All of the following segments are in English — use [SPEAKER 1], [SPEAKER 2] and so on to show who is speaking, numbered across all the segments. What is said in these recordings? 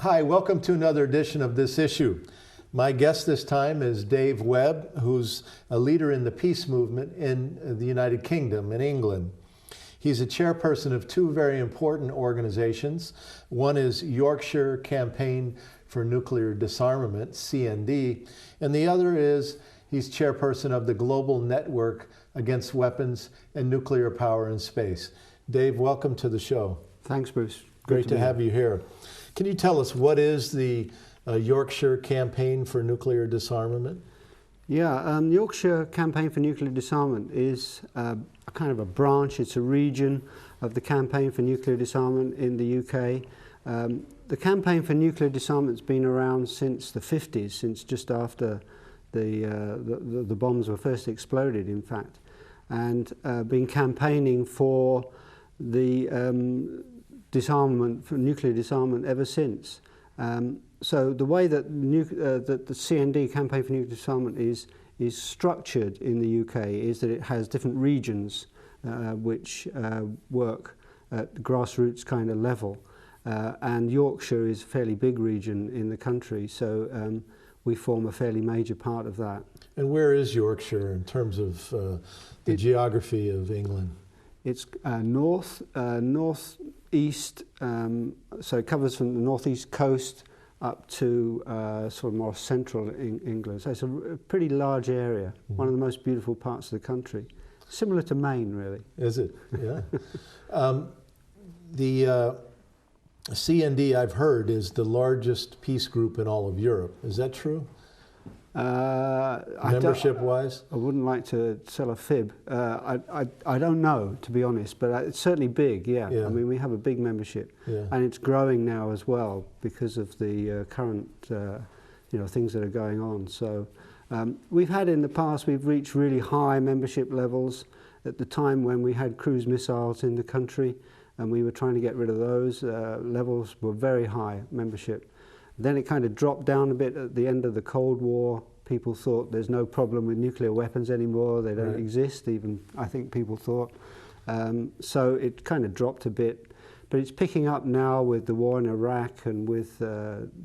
[SPEAKER 1] Hi, welcome to another edition of This Issue. My guest this time is Dave Webb, who's a leader in the peace movement in the United Kingdom, in England. He's a chairperson of two very important organizations. One is Yorkshire Campaign for Nuclear Disarmament, CND, and the other is he's chairperson of the Global Network Against Weapons and Nuclear Power in Space. Dave, welcome to the show.
[SPEAKER 2] Thanks, Bruce.
[SPEAKER 1] Great to have you here. Can you tell us what is the Yorkshire Campaign for Nuclear Disarmament?
[SPEAKER 2] Yeah, Yorkshire Campaign for Nuclear Disarmament is a kind of a branch, it's a region of the Campaign for Nuclear Disarmament in the UK. The Campaign for Nuclear Disarmament has been around since the 50s, since just after the bombs were first exploded, in fact, and been campaigning for the disarmament, for nuclear disarmament ever since. So the way that the CND, Campaign for Nuclear Disarmament, is structured in the UK is that it has different regions which work at grassroots kind of level. And Yorkshire is a fairly big region in the country, so we form a fairly major part of that.
[SPEAKER 1] And where is Yorkshire in terms of the geography of England?
[SPEAKER 2] It's northeast, so it covers from the northeast coast up to sort of more central England. So it's a pretty large area, one of the most beautiful parts of the country. Similar to Maine, really. Is it?
[SPEAKER 1] Yeah. The CND, I've heard, is the largest peace group in all of Europe. Is that true? Membership-wise?
[SPEAKER 2] I wouldn't like to sell a fib. I don't know, to be honest, but it's certainly big, yeah. I mean, we have a big membership, and it's growing now as well because of the current things that are going on. So we've had in the past, we've reached really high membership levels at the time when we had cruise missiles in the country, and we were trying to get rid of those. Levels were very high membership. Then it kind of dropped down a bit at the end of the Cold War. People thought there's no problem with nuclear weapons anymore. They don't exist, even I think people thought. So it kind of dropped a bit. But it's picking up now with the war in Iraq and with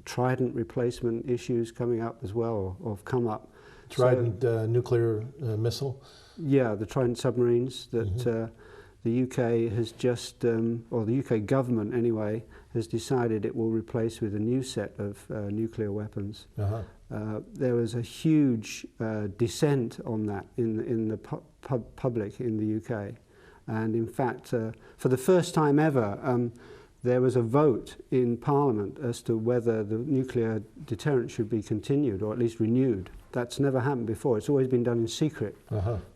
[SPEAKER 2] Trident replacement issues coming up as well, or have come up.
[SPEAKER 1] Trident nuclear missile?
[SPEAKER 2] Yeah, the Trident submarines that the UK has just, or the UK government anyway, has decided it will replace with a new set of nuclear weapons. There was a huge dissent on that in the public in the UK. And in fact, for the first time ever, there was a vote in Parliament as to whether the nuclear deterrent should be continued or at least renewed. That's never happened before. It's always been done in secret.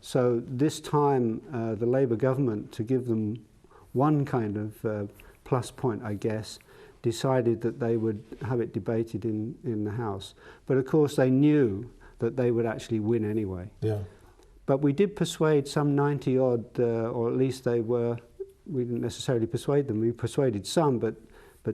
[SPEAKER 2] So this time, the Labour government, to give them one kind of plus point, I guess, decided that they would have it debated in the House. But of course, they knew that they would actually win anyway. But we did persuade some 90 odd, or at least they were, we didn't necessarily persuade them, we persuaded some, but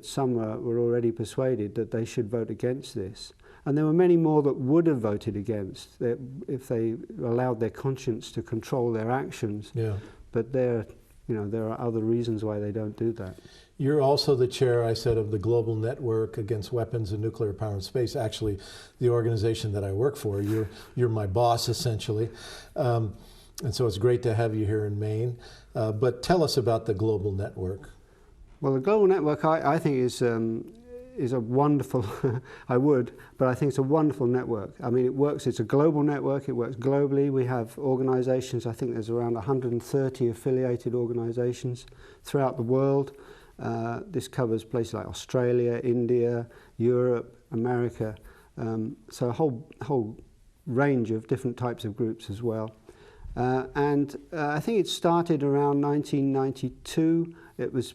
[SPEAKER 2] some were already persuaded that they should vote against this. And there were many more that would have voted against if they allowed their conscience to control their actions. But there are other reasons why they don't do that.
[SPEAKER 1] You're also the chair, I said, of the Global Network Against Weapons and Nuclear Power in Space, actually the organization that I work for. You're my boss, essentially. And so it's great to have you here in Maine. But tell us about the Global Network.
[SPEAKER 2] Well, the Global Network, I think, is a wonderful, but I think it's a wonderful network. I mean, it works, it's a global network, it works globally. We have organizations, I think there's around 130 affiliated organizations throughout the world. This covers places like Australia, India, Europe, America, so a whole range of different types of groups as well. And I think it started around 1992. It was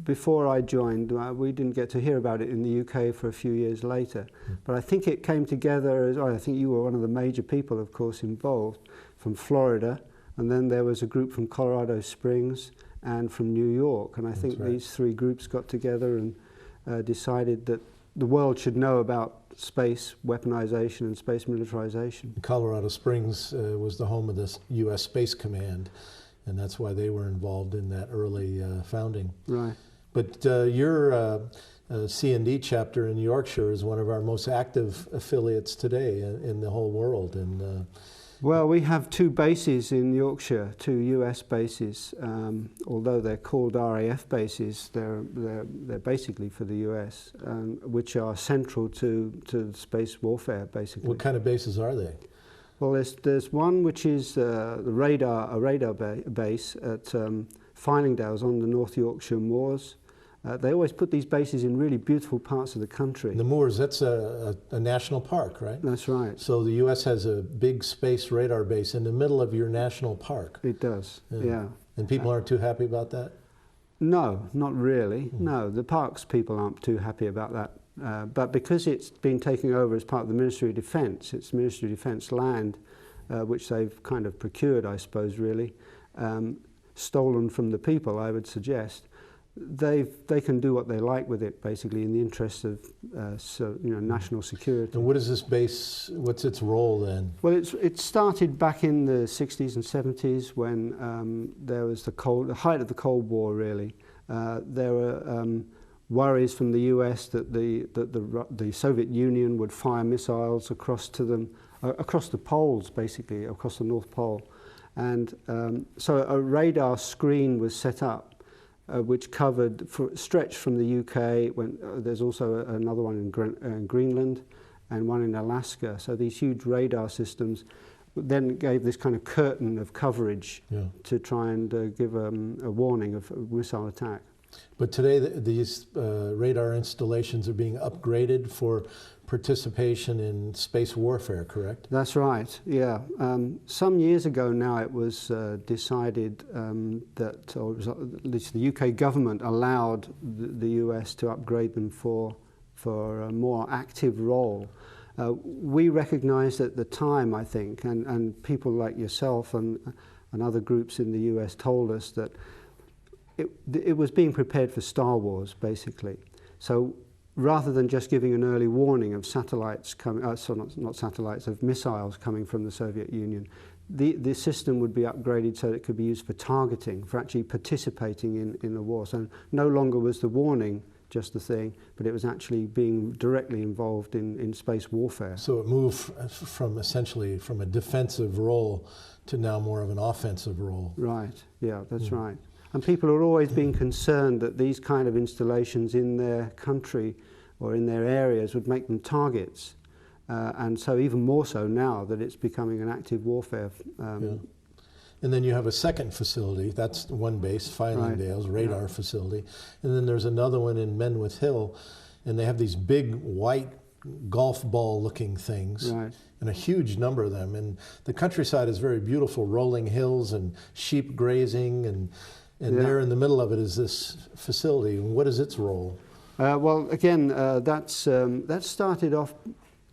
[SPEAKER 2] before I joined. We didn't get to hear about it in the UK for a few years later. But I think it came together as, I think you were one of the major people, of course, involved, from Florida. And then there was a group from Colorado Springs and from New York. And I think these three groups got together and decided that the world should know about space weaponization and space militarization.
[SPEAKER 1] Colorado Springs was the home of the U.S. Space Command, and that's why they were involved in that early founding.
[SPEAKER 2] Right.
[SPEAKER 1] But your C&D chapter in Yorkshire is one of our most active affiliates today in the whole world. And
[SPEAKER 2] well, we have two bases in Yorkshire, two US bases. Although they're called RAF bases, they're basically for the US, which are central to space warfare, basically.
[SPEAKER 1] What kind of bases are they?
[SPEAKER 2] Well, there's one which is a radar base at Fylingdales on the North Yorkshire moors. They always put these bases in really beautiful parts of the country.
[SPEAKER 1] The moors, that's a national park, right?
[SPEAKER 2] That's right.
[SPEAKER 1] So the U.S. has a big space radar base in the middle of your national park.
[SPEAKER 2] It does, yeah.
[SPEAKER 1] And people aren't too happy about that?
[SPEAKER 2] No, not really. No, the parks people aren't too happy about that. But because it's been taken over as part of the Ministry of Defence, it's Ministry of Defence land, which they've kind of procured, I suppose, really, stolen from the people, I would suggest. They can do what they like with it, basically, in the interests of national security.
[SPEAKER 1] And what is this base? What's its role then?
[SPEAKER 2] Well, it started back in the 60s and 70s when there was the height of the Cold War. Really, there were worries from the US that the Soviet Union would fire missiles across to them, across the poles, basically, across the North Pole, and so a radar screen was set up. Which stretched from the UK. There's also another one in Greenland and one in Alaska. So these huge radar systems then gave this kind of curtain of coverage to try and give a warning of missile attack.
[SPEAKER 1] But today these radar installations are being upgraded for participation in space warfare, correct?
[SPEAKER 2] That's right, yeah. Some years ago now it was decided that, or at least the UK government allowed the US to upgrade them for a more active role. We recognised at the time, I think, and people like yourself and other groups in the US told us that it was being prepared for Star Wars, basically. So rather than just giving an early warning of satellites coming, not satellites, of missiles coming from the Soviet Union, the system would be upgraded so it could be used for targeting, for actually participating in the war. So no longer was the warning just the thing, but it was actually being directly involved in space warfare.
[SPEAKER 1] So it moved essentially from a defensive role to now more of an offensive role.
[SPEAKER 2] Right, yeah, that's right. And people are always being concerned that these kind of installations in their country or in their areas would make them targets. And so even more so now that it's becoming an active warfare.
[SPEAKER 1] And then you have a second facility, that's one base, Fylingdales, radar facility. And then there's another one in Menwith Hill, and they have these big white golf ball looking things.
[SPEAKER 2] Right.
[SPEAKER 1] And a huge number of them. And the countryside is very beautiful, rolling hills and sheep grazing, and there in the middle of it is this facility. And what is its role?
[SPEAKER 2] Well, again, that started off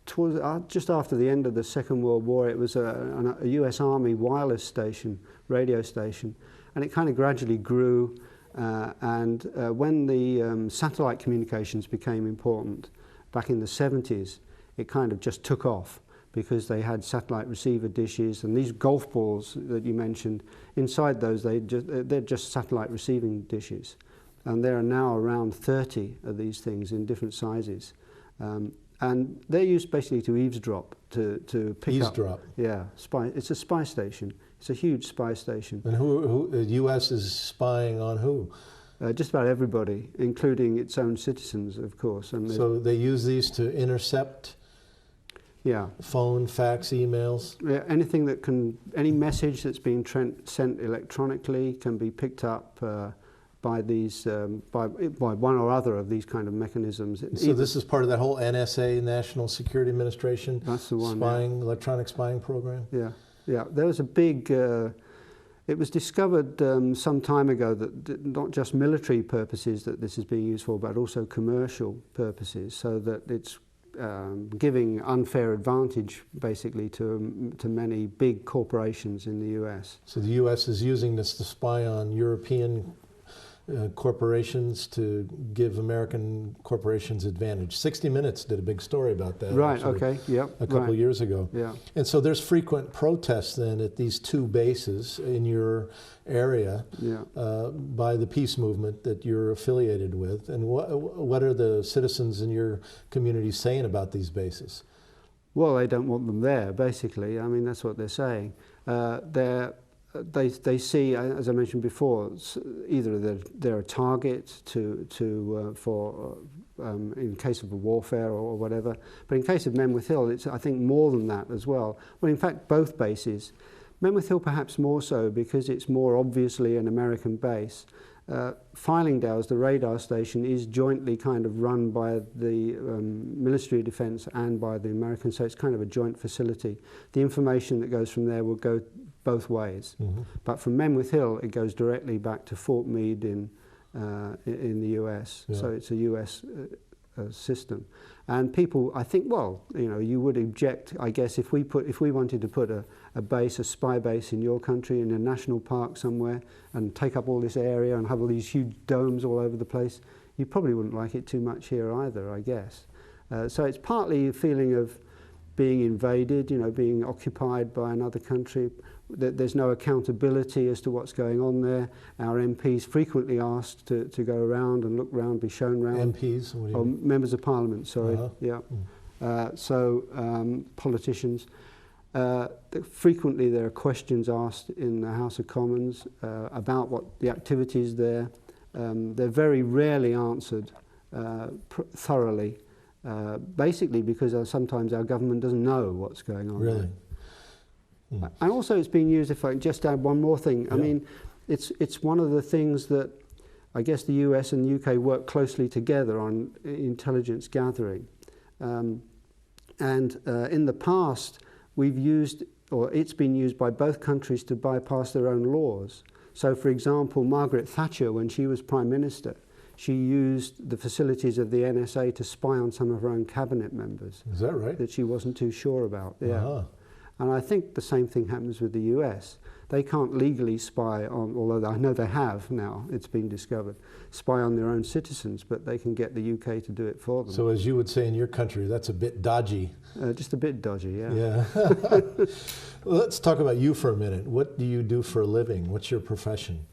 [SPEAKER 2] towards, just after the end of the Second World War. It was a US Army wireless station, radio station, and it kind of gradually grew. And when the satellite communications became important back in the 70s, it kind of just took off, because they had satellite receiver dishes, and these golf balls that you mentioned, inside those they're just satellite receiving dishes. And there are now around 30 of these things in different sizes. And they're used basically to eavesdrop, to pick up.
[SPEAKER 1] Eavesdrop?
[SPEAKER 2] Yeah, it's a spy station. It's a huge spy station.
[SPEAKER 1] And who the U.S. is spying on who?
[SPEAKER 2] Just about everybody, including its own citizens, of course. And
[SPEAKER 1] so they use these to intercept phone, fax, emails?
[SPEAKER 2] Yeah, anything that any message that's being sent electronically can be picked up by these, by one or other of these kind of mechanisms.
[SPEAKER 1] So this is part of that whole NSA, National Security Administration,
[SPEAKER 2] that's the one,
[SPEAKER 1] electronic spying program?
[SPEAKER 2] Yeah, yeah. There was a big, it was discovered some time ago that not just military purposes that this is being used for, but also commercial purposes, so that it's giving unfair advantage basically to many big corporations in the US.
[SPEAKER 1] So the US is using this to spy on European corporations to give American corporations advantage. 60 Minutes did a big story about that.
[SPEAKER 2] Right,
[SPEAKER 1] actually,
[SPEAKER 2] okay, yep.
[SPEAKER 1] a couple years ago.
[SPEAKER 2] Yeah.
[SPEAKER 1] And so there's frequent protests then at these two bases in your area by the peace movement that you're affiliated with. And what are the citizens in your community saying about these bases?
[SPEAKER 2] Well, they don't want them there, basically. I mean, that's what they're saying. They see, as I mentioned before, either they're a target for in case of a warfare or whatever. But in case of Menwith Hill, it's, I think, more than that as well. Well, in fact, both bases. Menwith Hill perhaps more so because it's more obviously an American base. Fylingdales, the radar station, is jointly kind of run by the Ministry of Defence and by the Americans, so it's kind of a joint facility. The information that goes from there will go both ways. Mm-hmm. But from Menwith Hill, it goes directly back to Fort Meade in the US. Yeah. So it's a US system. And people, I think, well, you know, you would object, I guess, if we wanted to put a base, a spy base in your country in a national park somewhere and take up all this area and have all these huge domes all over the place, you probably wouldn't like it too much here either, I guess. So it's partly a feeling of being invaded, you know, being occupied by another country. There's no accountability as to what's going on there. Our MPs frequently asked to go around and look around, be shown around.
[SPEAKER 1] MPs? What do you mean?
[SPEAKER 2] Members of Parliament, sorry. Yeah. Politicians. Frequently there are questions asked in the House of Commons about what the activities there. They're very rarely answered thoroughly, basically because sometimes our government doesn't know what's going on.
[SPEAKER 1] Really?
[SPEAKER 2] There. And also it's being used, if I can just add one more thing, I mean, it's one of the things that I guess the US and the UK work closely together on intelligence gathering. In the past, we've used, or it's been used by both countries to bypass their own laws. So, for example, Margaret Thatcher, when she was Prime Minister, she used the facilities of the NSA to spy on some of her own cabinet members.
[SPEAKER 1] Is that right?
[SPEAKER 2] That she wasn't too sure about. Yeah. And I think the same thing happens with the US. They can't legally spy on, although I know they have now, it's been discovered, spy on their own citizens, but they can get the UK to do it for them.
[SPEAKER 1] So as you would say in your country, that's a bit dodgy.
[SPEAKER 2] Just a bit dodgy, yeah.
[SPEAKER 1] Yeah. Well, let's talk about you for a minute. What do you do for a living? What's your profession?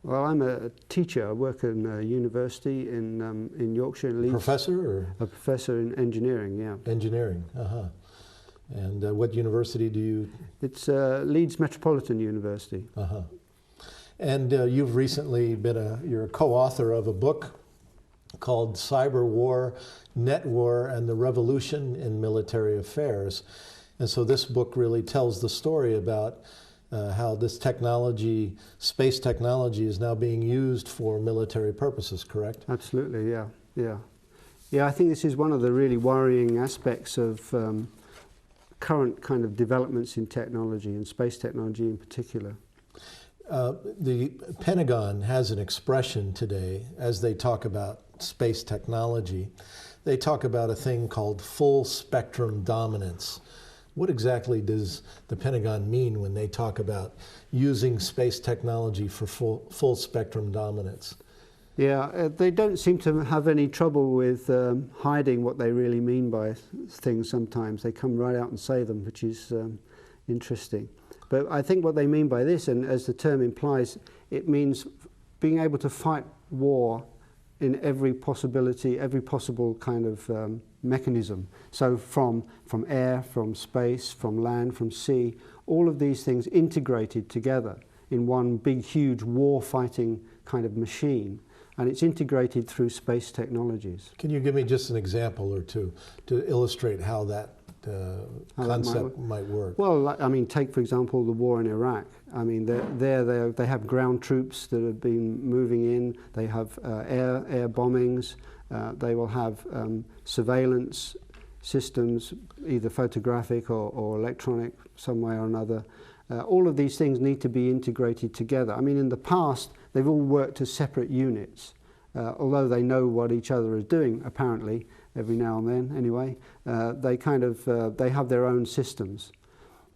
[SPEAKER 2] Well, I'm a teacher. I work in a university in Yorkshire, in Leeds.
[SPEAKER 1] Professor? Or?
[SPEAKER 2] A professor in engineering, yeah.
[SPEAKER 1] Engineering, And what university do you?
[SPEAKER 2] It's Leeds Metropolitan University.
[SPEAKER 1] And you've recently you're a co-author of a book called Cyber War, Net War, and the Revolution in Military Affairs. And so this book really tells the story about how this technology, space technology, is now being used for military purposes, correct?
[SPEAKER 2] Absolutely, yeah. Yeah, I think this is one of the really worrying aspects of current kind of developments in technology, and space technology in particular.
[SPEAKER 1] The Pentagon has an expression today as they talk about space technology. They talk about a thing called full spectrum dominance. What exactly does the Pentagon mean when they talk about using space technology for full spectrum dominance?
[SPEAKER 2] Yeah, they don't seem to have any trouble with hiding what they really mean by things sometimes. They come right out and say them, which is interesting. But I think what they mean by this, and as the term implies, it means being able to fight war in every possibility, every possible kind of mechanism. So from air, from space, from land, from sea, all of these things integrated together in one big, huge war-fighting kind of machine. And it's integrated through space technologies.
[SPEAKER 1] Can you give me just an example or two to illustrate how that concept might work?
[SPEAKER 2] Well, I mean, take, for example, the war in Iraq. I mean, they have ground troops that have been moving in. They have air bombings. They will have surveillance systems, either photographic or electronic, some way or another. All of these things need to be integrated together. I mean, in the past, they've all worked as separate units, although they know what each other is doing, apparently, every now and then, anyway. They have their own systems.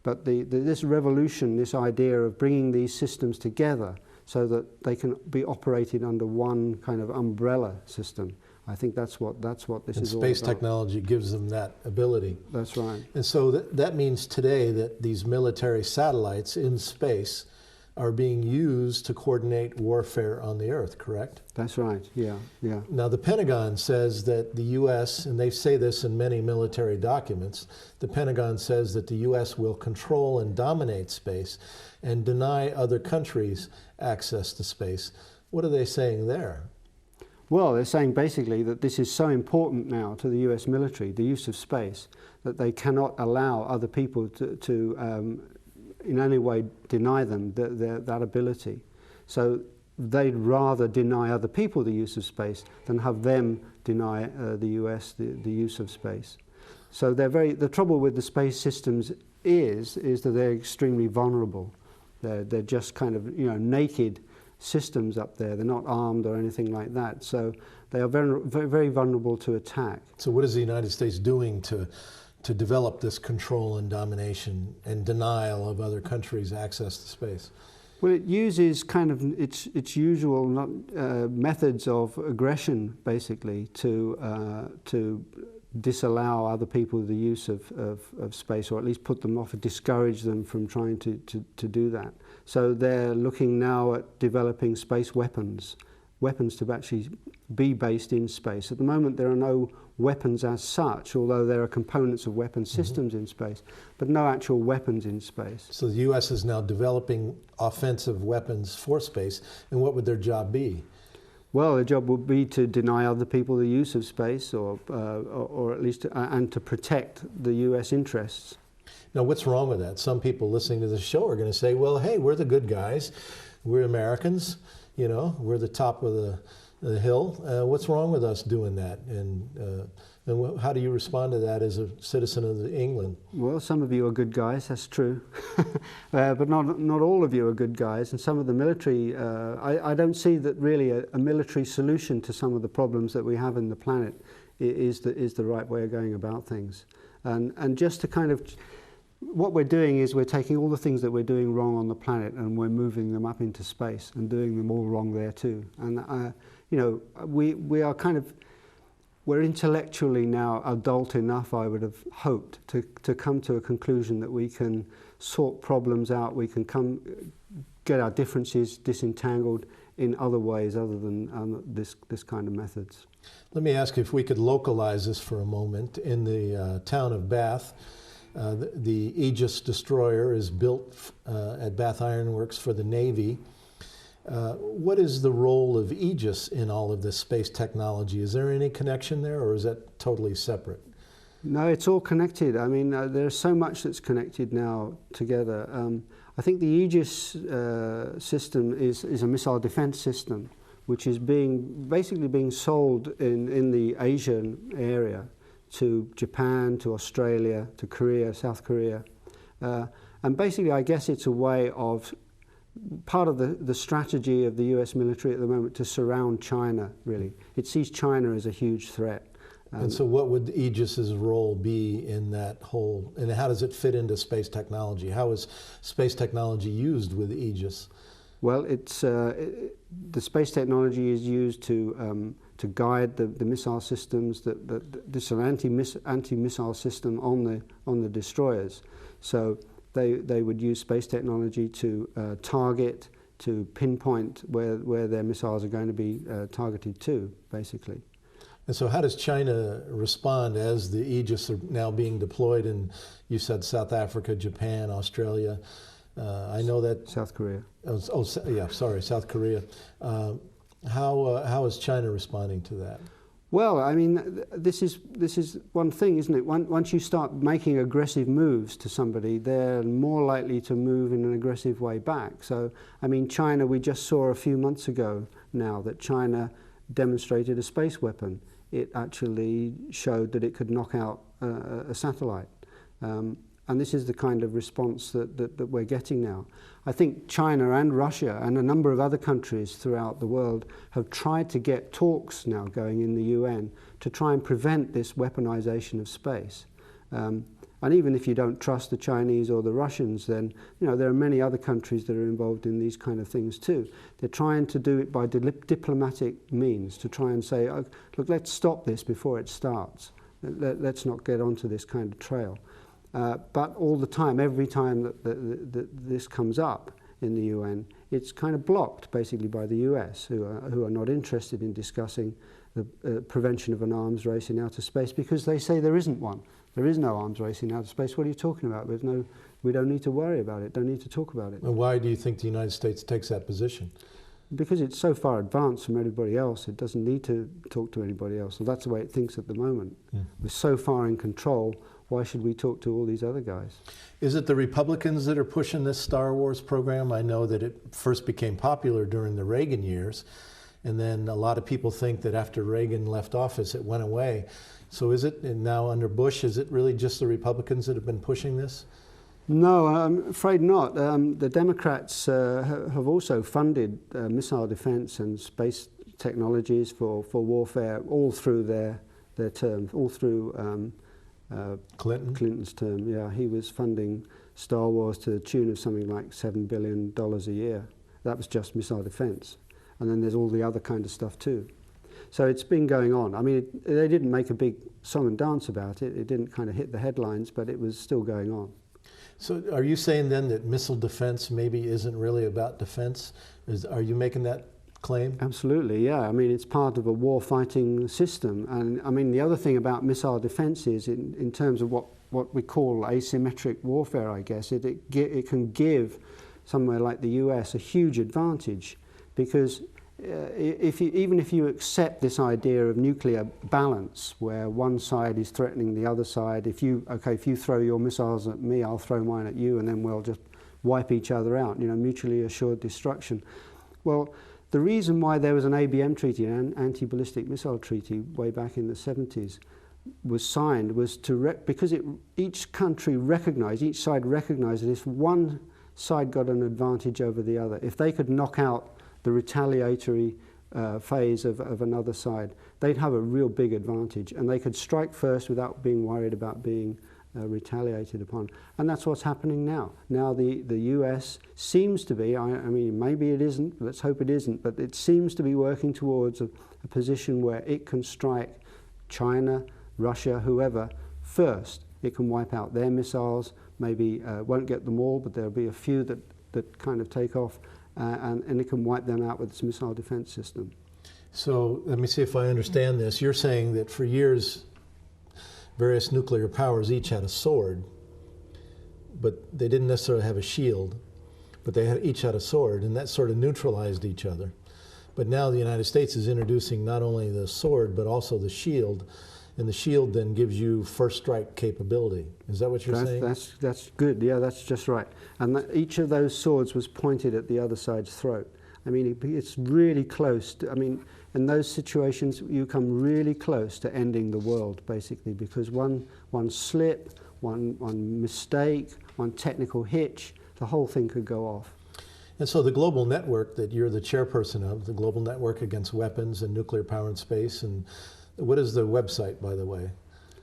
[SPEAKER 2] But this revolution, this idea of bringing these systems together so that they can be operated under one kind of umbrella system. I think that's what this is all about.
[SPEAKER 1] And space technology gives them that ability.
[SPEAKER 2] That's right.
[SPEAKER 1] And so that means today that these military satellites in space are being used to coordinate warfare on the Earth, correct?
[SPEAKER 2] That's right, yeah, yeah.
[SPEAKER 1] Now the Pentagon says that the U.S., and they say this in many military documents, the Pentagon says that the U.S. will control and dominate space and deny other countries access to space. What are they saying there?
[SPEAKER 2] Well, they're saying basically that this is so important now to the US military, the use of space, that they cannot allow other people to in any way deny them that ability. So they'd rather deny other people the use of space than have them deny the US the use of space. So the trouble with the space systems is that they're extremely vulnerable. They're just kind of, naked systems up there. They're not armed or anything like that. So they are very, very vulnerable to attack.
[SPEAKER 1] So what is the United States doing to develop this control and domination and denial of other countries' access to space?
[SPEAKER 2] Well, it uses kind of its usual methods of aggression, basically, to disallow other people the use of space, or at least put them off and discourage them from trying to do that. So they're looking now at developing space weapons to actually be based in space. At the moment there are no weapons as such, although there are components of weapon systems in space, but no actual weapons in space.
[SPEAKER 1] So the U.S. is now developing offensive weapons for space, and what would their job be?
[SPEAKER 2] Well, their job would be to deny other people the use of space, or at least and to protect the U.S. interests.
[SPEAKER 1] Now, what's wrong with that? Some people listening to this show are going to say, well, hey, we're the good guys. We're Americans. We're the top of the hill. What's wrong with us doing that? And how do you respond to that as a citizen of England?
[SPEAKER 2] Well, some of you are good guys, that's true. But not all of you are good guys. And some of the military, I don't see that really a military solution to some of the problems that we have in the planet is the right way of going about things. And just to kind of... What we're doing is we're taking all the things that we're doing wrong on the planet and we're moving them up into space and doing them all wrong there too. And we are kind of, we're intellectually now adult enough, I would have hoped, to come to a conclusion that we can sort problems out, we can get our differences disentangled in other ways other than this kind of methods.
[SPEAKER 1] Let me ask you if we could localize this for a moment. In the town of Bath, the Aegis destroyer is built at Bath Iron Works for the Navy. What is the role of Aegis in all of this space technology? Is there any connection there, or is that totally separate?
[SPEAKER 2] No, it's all connected. I mean, there's so much that's connected now together. I think the Aegis system is a missile defense system, which is basically being sold in the Asian area, to Japan, to Australia, to Korea, South Korea. And basically, I guess it's a way of, part of the strategy of the US military at the moment to surround China, really. It sees China as a huge threat.
[SPEAKER 1] And so what would Aegis's role be in that whole, and how does it fit into space technology? How is space technology used with Aegis?
[SPEAKER 2] Well, the space technology is used to guide the missile systems. This is an anti-missile system on the destroyers. So they would use space technology to target, to pinpoint where their missiles are going to be targeted to, basically.
[SPEAKER 1] And so how does China respond as the Aegis are now being deployed in, you said, South Africa, Japan, Australia? I know that...
[SPEAKER 2] South Korea.
[SPEAKER 1] South Korea. How is China responding to that?
[SPEAKER 2] Well, I mean, this is one thing, isn't it? Once you start making aggressive moves to somebody, they're more likely to move in an aggressive way back. So, I mean, China, we just saw a few months ago now that China demonstrated a space weapon. It actually showed that it could knock out a satellite. And this is the kind of response that we're getting now. I think China and Russia and a number of other countries throughout the world have tried to get talks now going in the UN to try and prevent this weaponization of space. And And even if you don't trust the Chinese or the Russians, then there are many other countries that are involved in these kind of things too. They're trying to do it by diplomatic means to try and say, oh, look, let's stop this before it starts. Let's not get onto this kind of trail. But all the time, every time that this comes up in the UN, it's kind of blocked basically by the US, who are not interested in discussing the prevention of an arms race in outer space, because they say there isn't one. There is no arms race in outer space. What are you talking about? We don't need to worry about it, don't need to talk about it.
[SPEAKER 1] And why do you think the United States takes that position?
[SPEAKER 2] Because it's so far advanced from everybody else, it doesn't need to talk to anybody else. So that's the way it thinks at the moment. We're so far in control, why should we talk to all these other guys?
[SPEAKER 1] Is it the Republicans that are pushing this Star Wars program? I know that it first became popular during the Reagan years, and then a lot of people think that after Reagan left office, it went away. So is it, and now under Bush, is it really just the Republicans that have been pushing this?
[SPEAKER 2] No, I'm afraid not. The Democrats have also funded missile defense and space technologies for warfare all through their terms, all through Clinton's term. Yeah, he was funding Star Wars to the tune of something like $7 billion a year. That was just missile defense. And then there's all the other kind of stuff too. So it's been going on. I mean, they didn't make a big song and dance about it. It didn't kind of hit the headlines, but it was still going on.
[SPEAKER 1] So are you saying then that missile defense maybe isn't really about defense? Are you making that claim?
[SPEAKER 2] Absolutely, yeah. I mean, it's part of a war-fighting system. And I mean, the other thing about missile defense is in terms of what we call asymmetric warfare, I guess, it can give somewhere like the US a huge advantage, because even if you accept this idea of nuclear balance, where one side is threatening the other side, if you throw your missiles at me, I'll throw mine at you, and then we'll just wipe each other out, mutually assured destruction. Well, the reason why there was an ABM treaty, an anti-ballistic missile treaty, way back in the 70s, was signed was because each country recognized, each side recognized that if one side got an advantage over the other, if they could knock out the retaliatory phase of another side, they'd have a real big advantage, and they could strike first without being worried about being retaliated upon. And that's what's happening now. Now the US seems to be, I mean, maybe it isn't, let's hope it isn't, but it seems to be working towards a position where it can strike China, Russia, whoever, first. It can wipe out their missiles, maybe won't get them all, but there'll be a few that kind of take off, and it can wipe them out with its missile defense system.
[SPEAKER 1] So let me see if I understand this. You're saying that for years, various nuclear powers each had a sword, but they didn't necessarily have a shield, but they each had a sword, and that sort of neutralized each other. But now the United States is introducing not only the sword, but also the shield, and the shield then gives you first strike capability. Is that what you're saying?
[SPEAKER 2] That's good, yeah, that's just right. And each of those swords was pointed at the other side's throat. I mean, it's really close to, I mean, in those situations, you come really close to ending the world, basically, because one slip, one mistake, one technical hitch, the whole thing could go off.
[SPEAKER 1] And so the global network that you're the chairperson of, the Global Network Against Weapons and Nuclear Power in Space, and what is the website, by the way?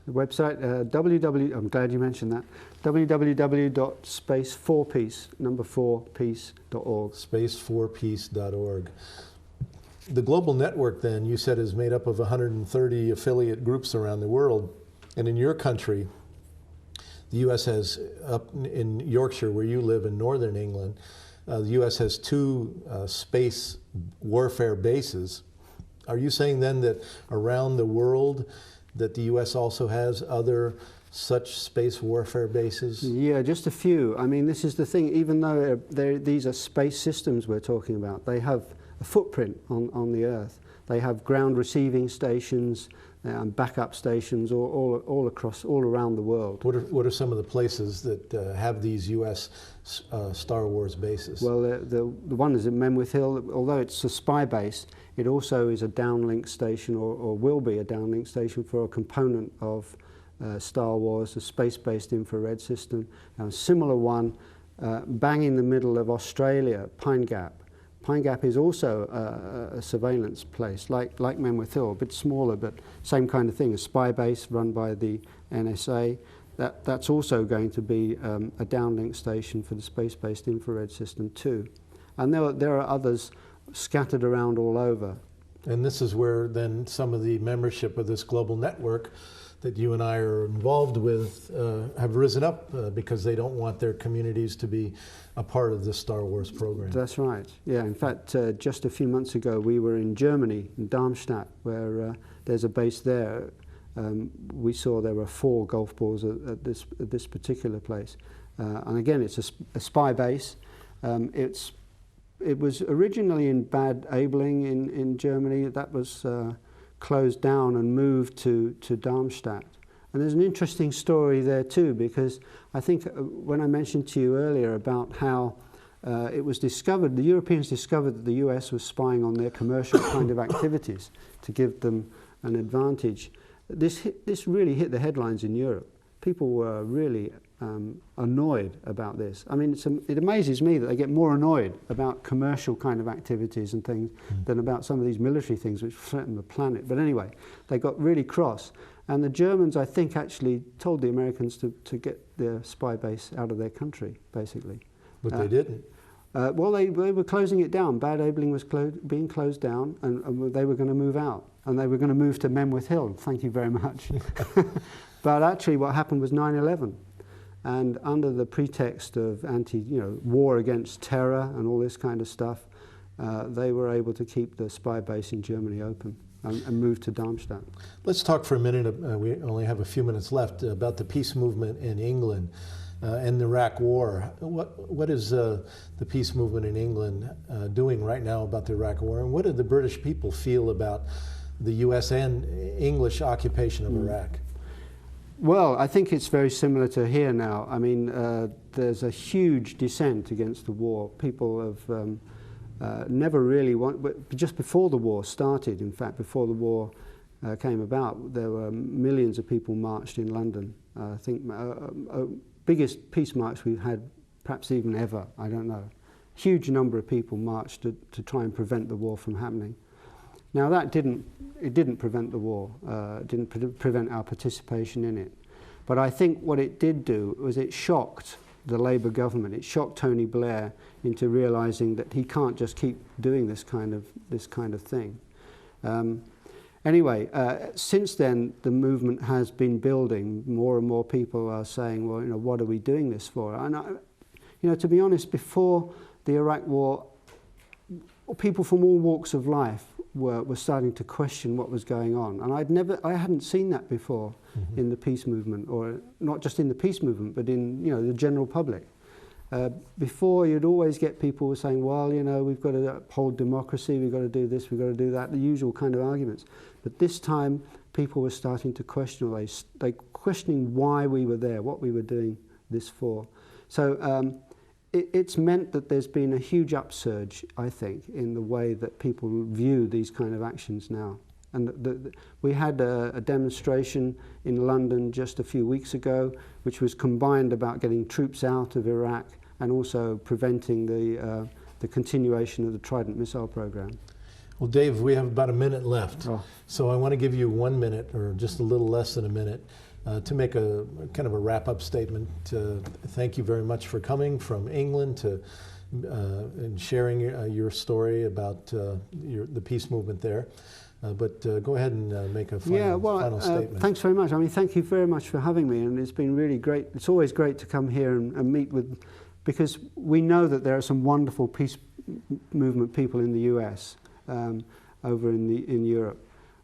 [SPEAKER 2] The website, I'm glad you mentioned that, www.space4peace.org.
[SPEAKER 1] Space4peace.org. The global network, then, you said, is made up of 130 affiliate groups around the world. And in your country, the U.S. has, up in Yorkshire, where you live in northern England, the U.S. has 2 space warfare bases. Are you saying then that around the world that the U.S. also has other such space warfare bases?
[SPEAKER 2] Yeah, just a few. I mean, this is the thing, even though these are space systems we're talking about, they have a footprint on the Earth. They have ground receiving stations, backup stations all around the world.
[SPEAKER 1] What are some of the places that have these U.S. Star Wars bases?
[SPEAKER 2] Well, the one is at Menwith Hill. Although it's a spy base, it also is a downlink station, or will be a downlink station for a component of Star Wars, a space-based infrared system. A similar one bang in the middle of Australia, Pine Gap. Pine Gap is also a surveillance place, like Menwith Hill, a bit smaller, but same kind of thing, a spy base run by the NSA. that's also going to be a downlink station for the space-based infrared system too. And there are others scattered around all over.
[SPEAKER 1] And this is where then some of the membership of this global network that you and I are involved with have risen up because they don't want their communities to be a part of the Star Wars program.
[SPEAKER 2] That's right. Yeah, in fact, just a few months ago we were in Germany, in Darmstadt, where there's a base there. We saw there were 4 golf balls at this particular place. And again, it's a spy base. It was originally in Bad Aibling in Germany. That was closed down and moved to Darmstadt. And there's an interesting story there too, because I think when I mentioned to you earlier about how it was discovered, the Europeans discovered that the US was spying on their commercial kind of activities to give them an advantage. This really hit the headlines in Europe. People were really annoyed about this. I mean, it amazes me that they get more annoyed about commercial kind of activities and things than about some of these military things which threaten the planet. But anyway, they got really cross. And the Germans, I think, actually told the Americans to get their spy base out of their country, basically.
[SPEAKER 1] But they didn't.
[SPEAKER 2] Well, they were closing it down. Bad Aibling was being closed down, and they were going to move out. And they were going to move to Menwith Hill. Thank you very much. But actually what happened was 9/11. And under the pretext of war against terror and all this kind of stuff, they were able to keep the spy base in Germany open and move to Darmstadt.
[SPEAKER 1] Let's talk for a minute, we only have a few minutes left, about the peace movement in England and the Iraq War. What is the peace movement in England doing right now about the Iraq War? And what do the British people feel about the US and English occupation of Iraq?
[SPEAKER 2] Well, I think it's very similar to here now. I mean, there's a huge dissent against the war. People have never really just before the war started, in fact, before the war came about, there were millions of people marched in London. I think biggest peace march we've had perhaps even ever, I don't know. Huge number of people marched to try and prevent the war from happening. Now it didn't prevent the war, it didn't prevent our participation in it. But I think what it did do was it shocked the Labour government, it shocked Tony Blair into realising that he can't just keep doing this kind of thing. Anyway, since then the movement has been building. More and more people are saying, well, what are we doing this for? And to be honest, before the Iraq War, people from all walks of life were starting to question what was going on, and I hadn't seen that before in the peace movement, or not just in the peace movement, but in the general public. Before, you'd always get people who were saying, well, we've got to uphold democracy, we've got to do this, we've got to do that, the usual kind of arguments. But this time, people were starting to question, or they questioning why we were there, what we were doing this for. So it's meant that there's been a huge upsurge, I think, in the way that people view these kind of actions now. And we had a demonstration in London just a few weeks ago, which was combined about getting troops out of Iraq and also preventing the continuation of the Trident missile program.
[SPEAKER 1] Well, Dave, we have about a minute left.
[SPEAKER 2] Oh.
[SPEAKER 1] So I want to give you 1 minute, or just a little less than a minute, to make a kind of a wrap-up statement. Thank you very much for coming from England and sharing your story about the peace movement there. But go ahead and make a final statement.
[SPEAKER 2] Thanks very much. I mean, thank you very much for having me, and it's been really great. It's always great to come here and meet with, because we know that there are some wonderful peace movement people in the US, over in Europe.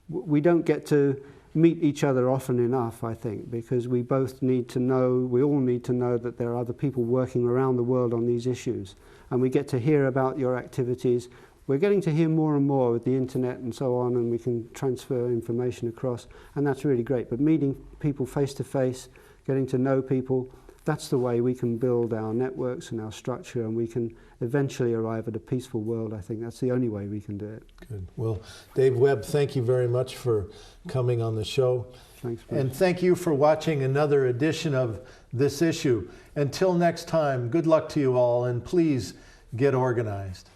[SPEAKER 2] We don't get to meet each other often enough, I think, because we all need to know that there are other people working around the world on these issues, and we get to hear about your activities. We're getting to hear more and more with the internet and so on, and we can transfer information across, and that's really great. But meeting people face to face, getting to know people, that's the way we can build our networks and our structure, and we can eventually arrive at a peaceful world. I think that's the only way we can do it.
[SPEAKER 1] Good. Well, Dave Webb, thank you very much for coming on the show.
[SPEAKER 2] Thanks, Bruce.
[SPEAKER 1] And thank you for watching another edition of This Issue. Until next time, good luck to you all, and please get organized.